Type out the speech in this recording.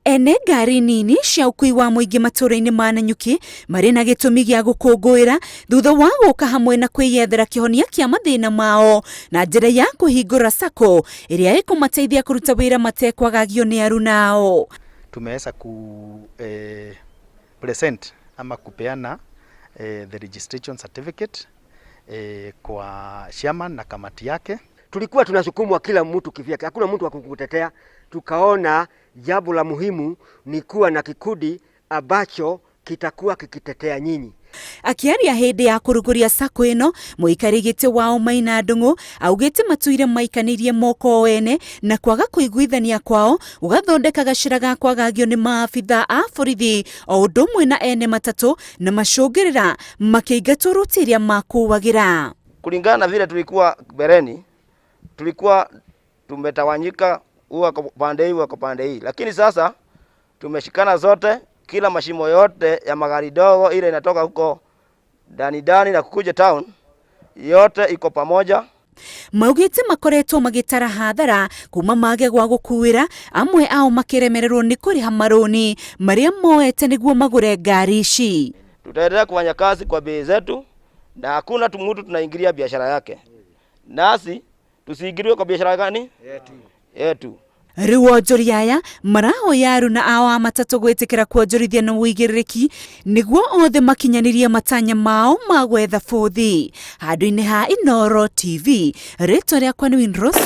Ene ngari nini cia ũkuui wa mũingĩ matũũra-inĩ ma Nanyuki marĩ na gĩtũmi gĩa gũkũngũĩra thutha wa gũka hamwe na kwĩyethera kĩhonia kĩa mathĩna mao na njĩra ya kũhingũra sacco ĩrĩa ĩkũmateithia kũruta wĩra matekwagagio nĩ aruna ao. Tumeweza present ama kupeana the registration certificate kwa chairman na kamati yake. Tulikuwa tunasukumwa kila mtu kivyake, hakuna mtu wa kukutetea. Tukaona jambo la muhimu ni kuwa na kikundi ambacho kitakuwa kikitetea nyinyi. Akiaria hĩndĩ ya kũrugũria sacco ĩno, mũikari gĩtĩ wao Maina Ndung'u augĩte matuire maikanirie moko wene na kwaga kũiguithania kwao gũgathondeka gacĩra ga kwagagio nĩ maabitha a borithi o ũndũ ũmwe na ene matatũ na macũngĩrĩra makĩingatwo rũtĩrĩa makuagĩra. Kulingana na vile tulikuwa bereni, tulikuwa tumetawanyika, huwa kwa pande hii huwa kwa pande hii, lakini sasa tumeshikana zote. Kila mashimo yote ya magari dogo ile inatoka huko ndani na kukuja town yote iko pamoja. Maugĩte makoretwo magĩtara hathara kuma mage gwa gũkuĩra, amwe ao makĩremererwo nĩ kũrĩha marũni marĩa moete nĩguo magũre ngari ici. Tutaendelea kufanya kazi kwa bei zetu na hakuna mtu tunaingilia biashara yake. Nasi tusiingiliwe kwa biashara gani? Yetu. Rĩu onjoria aya marahoya aruna ao a matatũ gwĩtĩkĩra kuonjorithia na ũigĩrĩrĩki nĩguo othe makinyanirie matanya mao ma gwetha bũthi. Handũ-inĩ ha Inooro TV, rĩtwa rĩakwa nĩ Winrose.